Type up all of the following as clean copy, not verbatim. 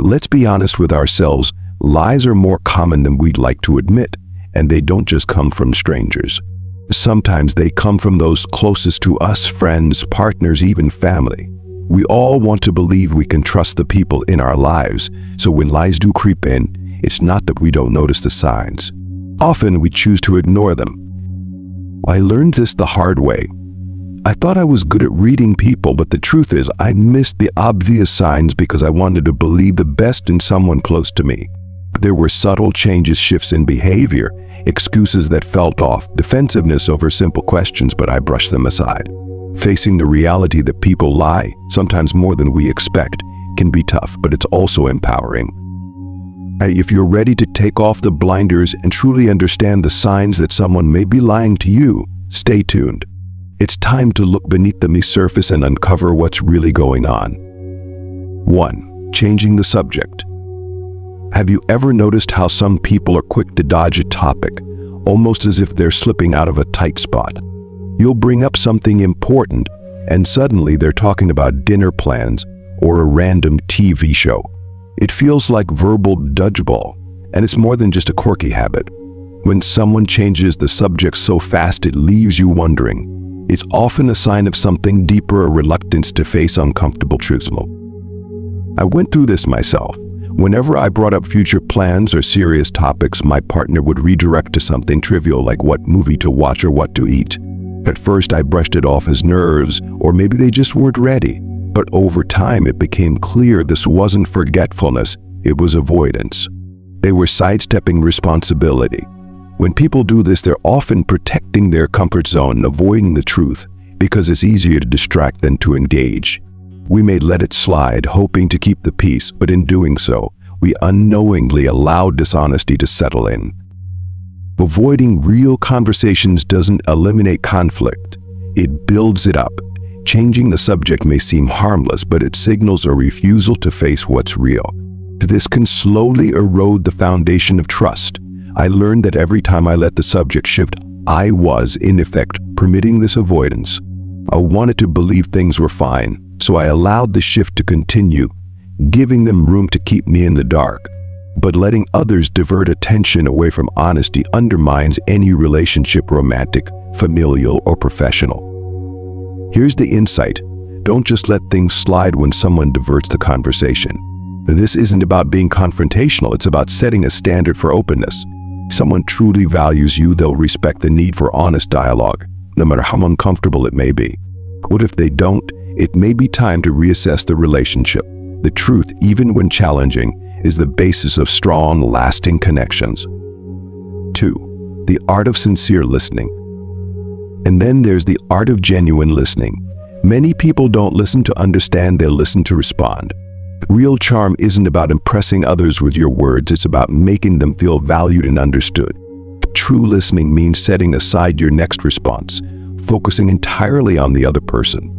Let's be honest with ourselves, lies are more common than we'd like to admit, and they don't just come from strangers. Sometimes they come from those closest to us, friends, partners, even family. We all want to believe we can trust the people in our lives, so when lies do creep in, it's not that we don't notice the signs. Often we choose to ignore them. I learned this the hard way. I thought I was good at reading people, but the truth is I missed the obvious signs because I wanted to believe the best in someone close to me. There were subtle changes, shifts in behavior, excuses that felt off, defensiveness over simple questions, but I brushed them aside. Facing the reality that people lie, sometimes more than we expect, can be tough, but it's also empowering. If you're ready to take off the blinders and truly understand the signs that someone may be lying to you, stay tuned. It's time to look beneath the surface and uncover what's really going on. 1. Changing the subject. Have you ever noticed how some people are quick to dodge a topic, almost as if they're slipping out of a tight spot? You'll bring up something important, and suddenly they're talking about dinner plans or a random TV show. It feels like verbal dodgeball, and it's more than just a quirky habit. When someone changes the subject so fast it leaves you wondering, it's often a sign of something deeper, a reluctance to face uncomfortable truths. I went through this myself. Whenever I brought up future plans or serious topics, my partner would redirect to something trivial like what movie to watch or what to eat. At first, I brushed it off as nerves, or maybe they just weren't ready. But over time, it became clear this wasn't forgetfulness, it was avoidance. They were sidestepping responsibility. When people do this, they're often protecting their comfort zone, avoiding the truth, because it's easier to distract than to engage. We may let it slide, hoping to keep the peace, but in doing so, we unknowingly allow dishonesty to settle in. Avoiding real conversations doesn't eliminate conflict. It builds it up. Changing the subject may seem harmless, but it signals a refusal to face what's real. This can slowly erode the foundation of trust. I learned that every time I let the subject shift, I was, in effect, permitting this avoidance. I wanted to believe things were fine, so I allowed the shift to continue, giving them room to keep me in the dark. But letting others divert attention away from honesty undermines any relationship, romantic, familial, or professional. Here's the insight. Don't just let things slide when someone diverts the conversation. This isn't about being confrontational, it's about setting a standard for openness. If someone truly values you, they'll respect the need for honest dialogue, no matter how uncomfortable it may be. What if they don't? It may be time to reassess the relationship. The truth, even when challenging, is the basis of strong, lasting connections. 2. The art of sincere listening. And then there's the art of genuine listening. Many people don't listen to understand, they'll listen to respond. Real charm isn't about impressing others with your words, it's about making them feel valued and understood. True listening means setting aside your next response, focusing entirely on the other person.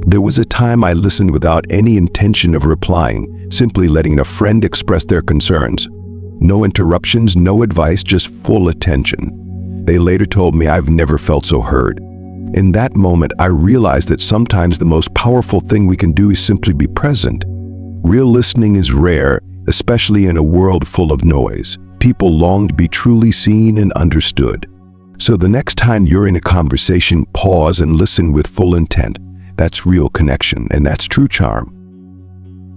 There was a time I listened without any intention of replying, simply letting a friend express their concerns. No interruptions, no advice, just full attention. They later told me I've never felt so heard. In that moment, I realized that sometimes the most powerful thing we can do is simply be present. Real listening is rare, especially in a world full of noise. People long to be truly seen and understood. So the next time you're in a conversation, pause and listen with full intent. That's real connection, and that's true charm.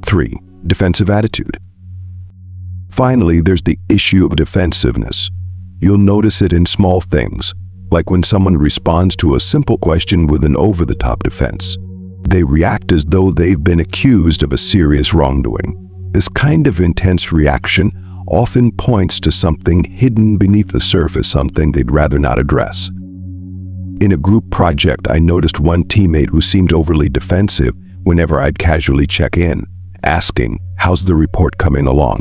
3. Defensive attitude. Finally, there's the issue of defensiveness. You'll notice it in small things, like when someone responds to a simple question with an over-the-top defense. They react as though they've been accused of a serious wrongdoing. This kind of intense reaction often points to something hidden beneath the surface, something they'd rather not address. In a group project, I noticed one teammate who seemed overly defensive whenever I'd casually check in, asking, "How's the report coming along?"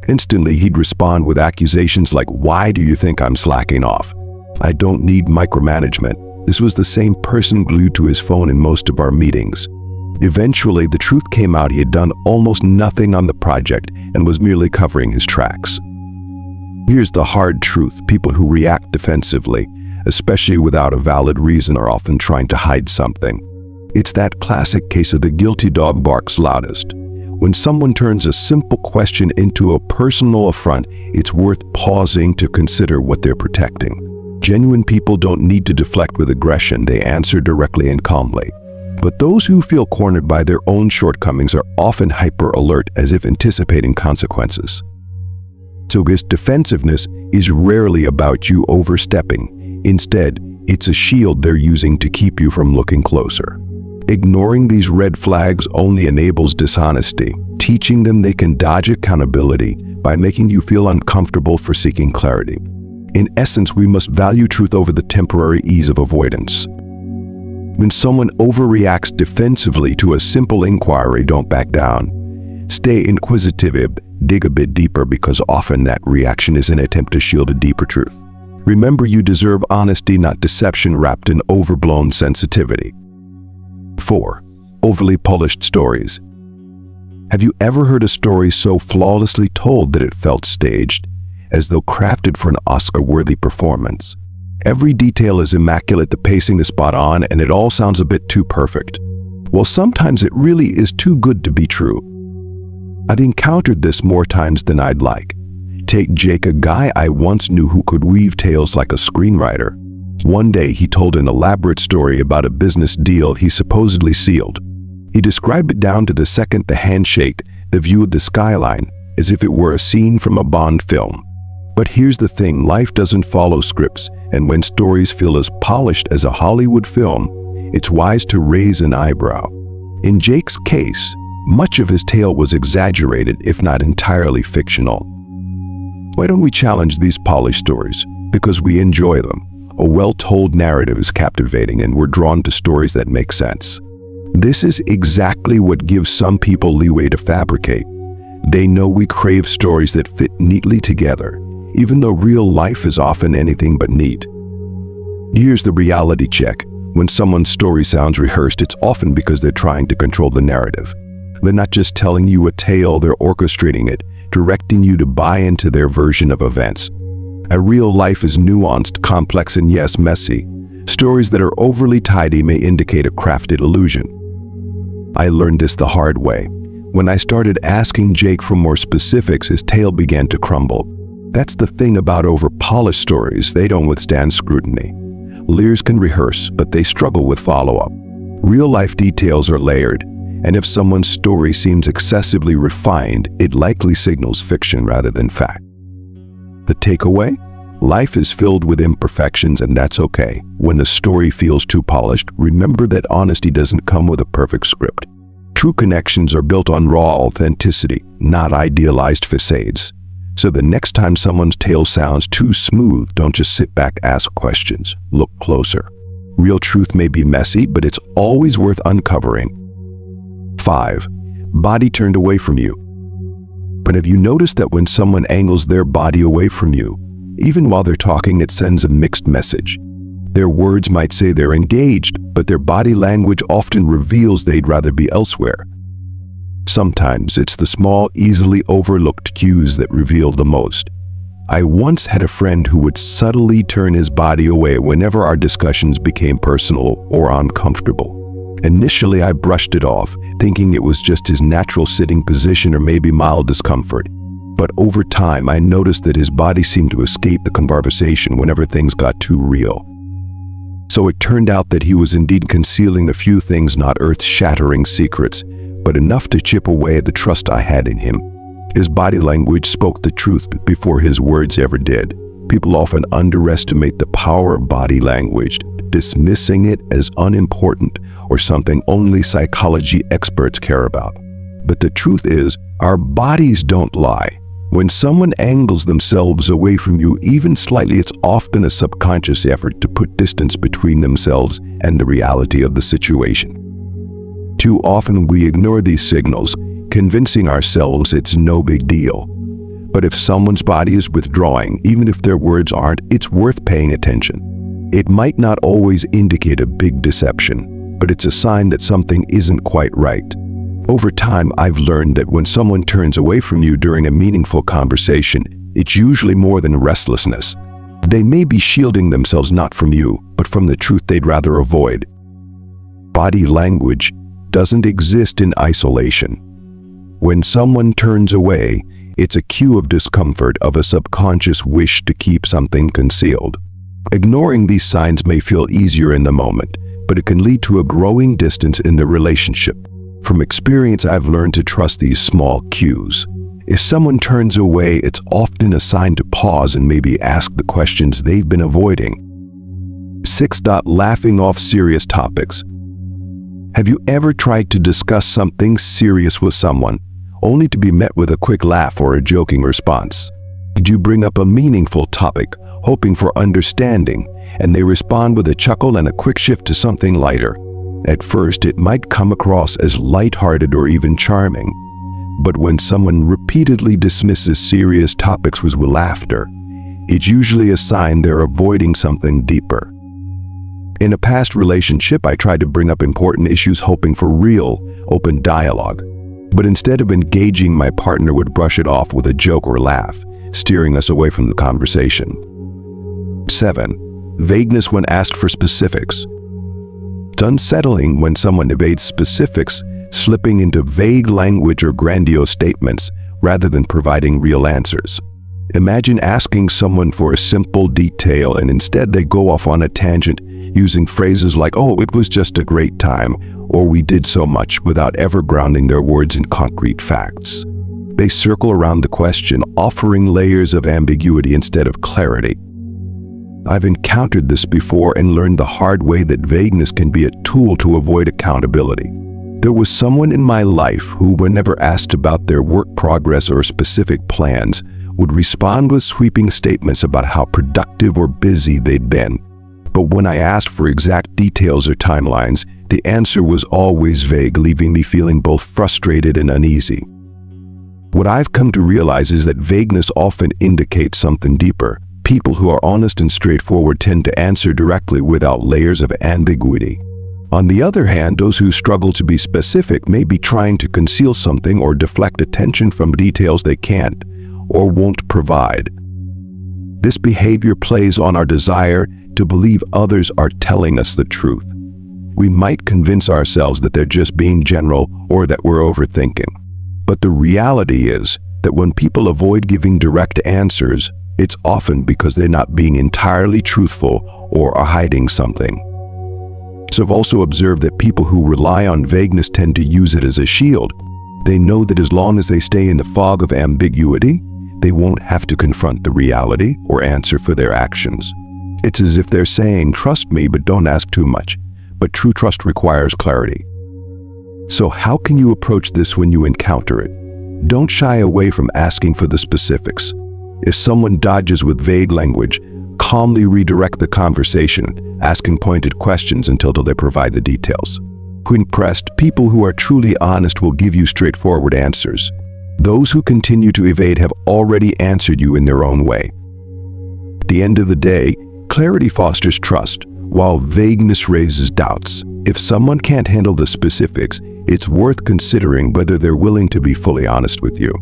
Instantly, he'd respond with accusations like, "Why do you think I'm slacking off? I don't need micromanagement." This was the same person glued to his phone in most of our meetings. Eventually, the truth came out. He had done almost nothing on the project and was merely covering his tracks. Here's the hard truth. People who react defensively, especially without a valid reason, are often trying to hide something. It's that classic case of the guilty dog barks loudest. When someone turns a simple question into a personal affront, it's worth pausing to consider what they're protecting. Genuine people don't need to deflect with aggression, they answer directly and calmly. But those who feel cornered by their own shortcomings are often hyper-alert, as if anticipating consequences. So this defensiveness is rarely about you overstepping. Instead, it's a shield they're using to keep you from looking closer. Ignoring these red flags only enables dishonesty, teaching them they can dodge accountability by making you feel uncomfortable for seeking clarity. In essence, we must value truth over the temporary ease of avoidance. When someone overreacts defensively to a simple inquiry, don't back down. Stay inquisitive, dig a bit deeper, because often that reaction is an attempt to shield a deeper truth. Remember, you deserve honesty, not deception wrapped in overblown sensitivity. 4. Overly polished stories. Have you ever heard a story so flawlessly told that it felt staged, as though crafted for an Oscar-worthy performance? Every detail is immaculate, the pacing is spot on, and it all sounds a bit too perfect. Well, sometimes it really is too good to be true. I've encountered this more times than I'd like. Take Jake, a guy I once knew who could weave tales like a screenwriter. One day he told an elaborate story about a business deal he supposedly sealed. He described it down to the second, the handshake, the view of the skyline, as if it were a scene from a Bond film. But here's the thing, life doesn't follow scripts, and when stories feel as polished as a Hollywood film, it's wise to raise an eyebrow. In Jake's case, much of his tale was exaggerated, if not entirely fictional. Why don't we challenge these polished stories? Because we enjoy them. A well-told narrative is captivating, and we're drawn to stories that make sense. This is exactly what gives some people leeway to fabricate. They know we crave stories that fit neatly together, even though real life is often anything but neat. Here's the reality check. When someone's story sounds rehearsed, it's often because they're trying to control the narrative. They're not just telling you a tale, they're orchestrating it, directing you to buy into their version of events. A real life is nuanced, complex, and yes, messy. Stories that are overly tidy may indicate a crafted illusion. I learned this the hard way. When I started asking Jake for more specifics, his tale began to crumble. That's the thing about over-polished stories, they don't withstand scrutiny. Leaders can rehearse, but they struggle with follow-up. Real-life details are layered, and if someone's story seems excessively refined, it likely signals fiction rather than fact. The takeaway? Life is filled with imperfections, and that's okay. When the story feels too polished, remember that honesty doesn't come with a perfect script. True connections are built on raw authenticity, not idealized facades. So the next time someone's tale sounds too smooth, don't just sit back, ask questions. Look closer. Real truth may be messy, but it's always worth uncovering. 5. Body turned away from you. But have you noticed that when someone angles their body away from you, even while they're talking, it sends a mixed message? Their words might say they're engaged, but their body language often reveals they'd rather be elsewhere. Sometimes it's the small, easily overlooked cues that reveal the most. I once had a friend who would subtly turn his body away whenever our discussions became personal or uncomfortable. Initially, I brushed it off, thinking it was just his natural sitting position or maybe mild discomfort. But over time, I noticed that his body seemed to escape the conversation whenever things got too real. So it turned out that he was indeed concealing a few things, not earth-shattering secrets, but enough to chip away at the trust I had in him. His body language spoke the truth before his words ever did. People often underestimate the power of body language, dismissing it as unimportant or something only psychology experts care about. But the truth is, our bodies don't lie. When someone angles themselves away from you, even slightly, it's often a subconscious effort to put distance between themselves and the reality of the situation. Too often we ignore these signals, convincing ourselves it's no big deal. But if someone's body is withdrawing, even if their words aren't, it's worth paying attention. It might not always indicate a big deception, but it's a sign that something isn't quite right. Over time, I've learned that when someone turns away from you during a meaningful conversation, it's usually more than restlessness. They may be shielding themselves not from you, but from the truth they'd rather avoid. Body language doesn't exist in isolation. When someone turns away, it's a cue of discomfort, of a subconscious wish to keep something concealed. Ignoring these signs may feel easier in the moment, but it can lead to a growing distance in the relationship. From experience, I've learned to trust these small cues. If someone turns away, it's often a sign to pause and maybe ask the questions they've been avoiding. 6. Laughing off serious topics. Have you ever tried to discuss something serious with someone, only to be met with a quick laugh or a joking response? Did you bring up a meaningful topic, hoping for understanding, and they respond with a chuckle and a quick shift to something lighter? At first, it might come across as lighthearted or even charming, but when someone repeatedly dismisses serious topics with laughter, it's usually a sign they're avoiding something deeper. In a past relationship, I tried to bring up important issues hoping for real, open dialogue. But instead of engaging, my partner would brush it off with a joke or laugh, steering us away from the conversation. 7. Vagueness when asked for specifics. It's unsettling when someone evades specifics, slipping into vague language or grandiose statements rather than providing real answers. Imagine asking someone for a simple detail and instead they go off on a tangent using phrases like, "Oh, it was just a great time," or "we did so much," without ever grounding their words in concrete facts. They circle around the question, offering layers of ambiguity instead of clarity. I've encountered this before and learned the hard way that vagueness can be a tool to avoid accountability. There was someone in my life who, whenever asked about their work progress or specific plans, would respond with sweeping statements about how productive or busy they'd been. But when I asked for exact details or timelines, the answer was always vague, leaving me feeling both frustrated and uneasy. What I've come to realize is that vagueness often indicates something deeper. People who are honest and straightforward tend to answer directly without layers of ambiguity. On the other hand, those who struggle to be specific may be trying to conceal something or deflect attention from details they can't or won't provide. This behavior plays on our desire to believe others are telling us the truth. We might convince ourselves that they're just being general or that we're overthinking. But the reality is that when people avoid giving direct answers, it's often because they're not being entirely truthful or are hiding something. So I've also observed that people who rely on vagueness tend to use it as a shield. They know that as long as they stay in the fog of ambiguity, they won't have to confront the reality or answer for their actions. It's as if they're saying, "Trust me, but don't ask too much." But true trust requires clarity. So how can you approach this when you encounter it? Don't shy away from asking for the specifics. If someone dodges with vague language, calmly redirect the conversation, asking pointed questions until they provide the details. When pressed, people who are truly honest will give you straightforward answers. Those who continue to evade have already answered you in their own way. At the end of the day, clarity fosters trust, while vagueness raises doubts. If someone can't handle the specifics, it's worth considering whether they're willing to be fully honest with you.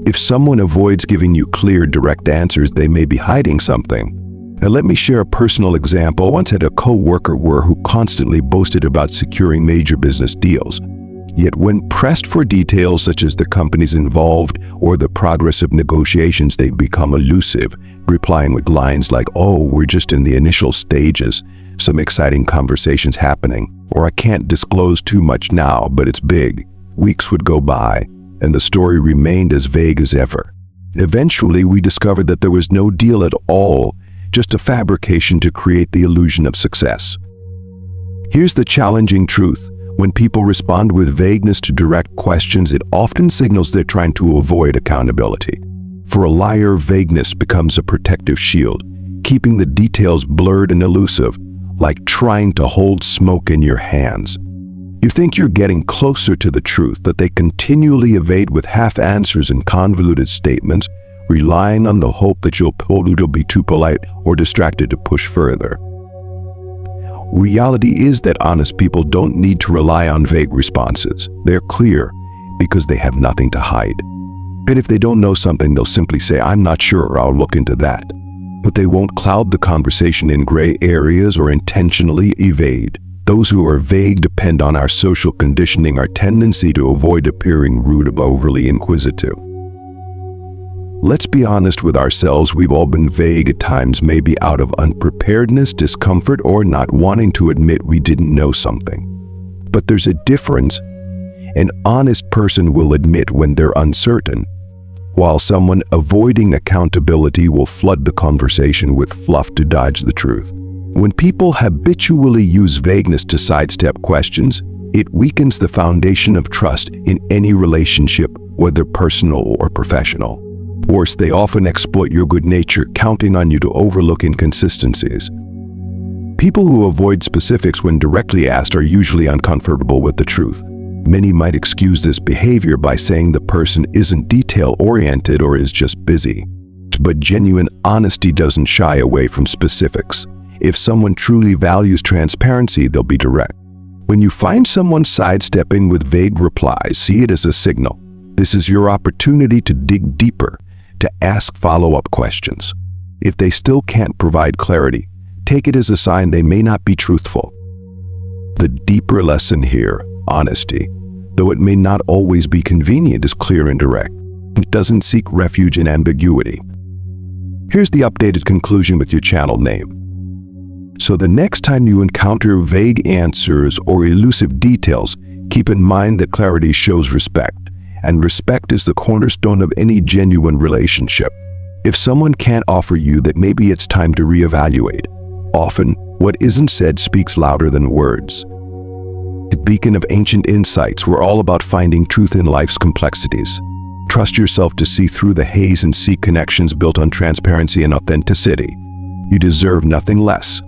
If someone avoids giving you clear, direct answers, they may be hiding something. Now let me share a personal example. I once had a co-worker who constantly boasted about securing major business deals. Yet when pressed for details such as the companies involved or the progress of negotiations, they'd become elusive, replying with lines like, "Oh, we're just in the initial stages, some exciting conversations happening," or "I can't disclose too much now, but it's big." Weeks would go by, and the story remained as vague as ever. Eventually, we discovered that there was no deal at all, just a fabrication to create the illusion of success. Here's the challenging truth. When people respond with vagueness to direct questions, it often signals they're trying to avoid accountability. For a liar, vagueness becomes a protective shield, keeping the details blurred and elusive, like trying to hold smoke in your hands. You think you're getting closer to the truth, but they continually evade with half answers and convoluted statements, relying on the hope that you'll be too polite or distracted to push further. Reality is that honest people don't need to rely on vague responses. They're clear because they have nothing to hide. And if they don't know something, they'll simply say, "I'm not sure, or I'll look into that." But they won't cloud the conversation in gray areas or intentionally evade. Those who are vague depend on our social conditioning, our tendency to avoid appearing rude or overly inquisitive. Let's be honest with ourselves, we've all been vague at times, maybe out of unpreparedness, discomfort, or not wanting to admit we didn't know something. But there's a difference. An honest person will admit when they're uncertain, while someone avoiding accountability will flood the conversation with fluff to dodge the truth. When people habitually use vagueness to sidestep questions, it weakens the foundation of trust in any relationship, whether personal or professional. Worse, they often exploit your good nature, counting on you to overlook inconsistencies. People who avoid specifics when directly asked are usually uncomfortable with the truth. Many might excuse this behavior by saying the person isn't detail-oriented or is just busy. But genuine honesty doesn't shy away from specifics. If someone truly values transparency, they'll be direct. When you find someone sidestepping with vague replies, see it as a signal. This is your opportunity to dig deeper, to ask follow-up questions. If they still can't provide clarity, take it as a sign they may not be truthful. The deeper lesson here, honesty, though it may not always be convenient, is clear and direct. It doesn't seek refuge in ambiguity. Here's the updated conclusion with your channel name. So the next time you encounter vague answers or elusive details, keep in mind that clarity shows respect, and respect is the cornerstone of any genuine relationship. If someone can't offer you that, maybe it's time to reevaluate. Often, what isn't said speaks louder than words. The beacon of ancient insights, we're all about finding truth in life's complexities. Trust yourself to see through the haze and seek connections built on transparency and authenticity. You deserve nothing less.